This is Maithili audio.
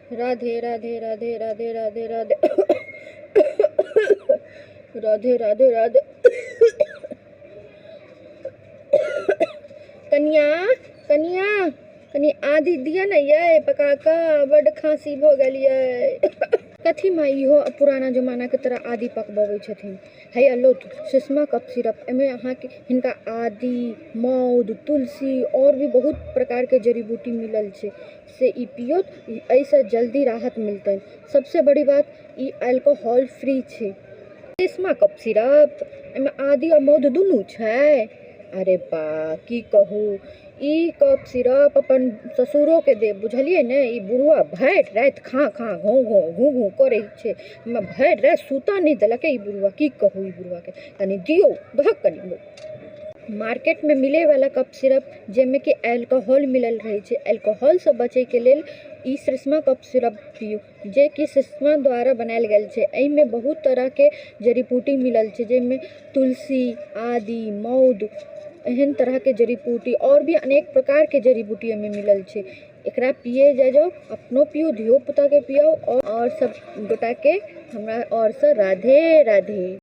राधे राधे राधे राधे राधे राधे राधे राधे राधे। कनिया कनिया कनी आदि दिया न ये पका का बड़ खांसी भ गेलिए। कथी में इहो पुराना जमाना के तरह आदि पकबवे छथिन। है लो सुषमा कफ सिरप एमे अहाँ के हिनका आदि मौध तुलसी और भी बहुत प्रकार के जड़ी बूटी मिलल छे से ई पियो ऐसे जल्दी राहत मिलते। सबसे बड़ी बात ई अल्कोहल फ्री छे। सुषमा कफ सिरप एमे आदि और मौध दुनू छे। अरे बा की कहू ई कफ सिरप अपन ससुरो के दे बुझलिए ने। ई बुढ़वा भर रात खा खा घों घों घू घू करे छे। भर रात सूता नहीं देलके ई बुढ़वा। की कहू ई बुढ़वा के तनी दियो दहक कनी। मार्केट में मिले वाला कफ सिरप जेमे के अल्कोहल मिलल रहे छे। अल्कोहल से बचे के लेल ई सुषमा कफ सिरप पियो जे कि सुषमा द्वारा बनायल गेल छे। एहि में बहुत तरह के जड़ी बूटी मिलल छे जेमे तुलसी आदि मौध एहन तरह के जड़ी बूटी और भी अनेक प्रकार के जड़ी बूटी में मिलल छे। एकरा पिए जाओ अपनो पियो धियो पुता के पियो और सब गोटा के हमरा और से राधे राधे।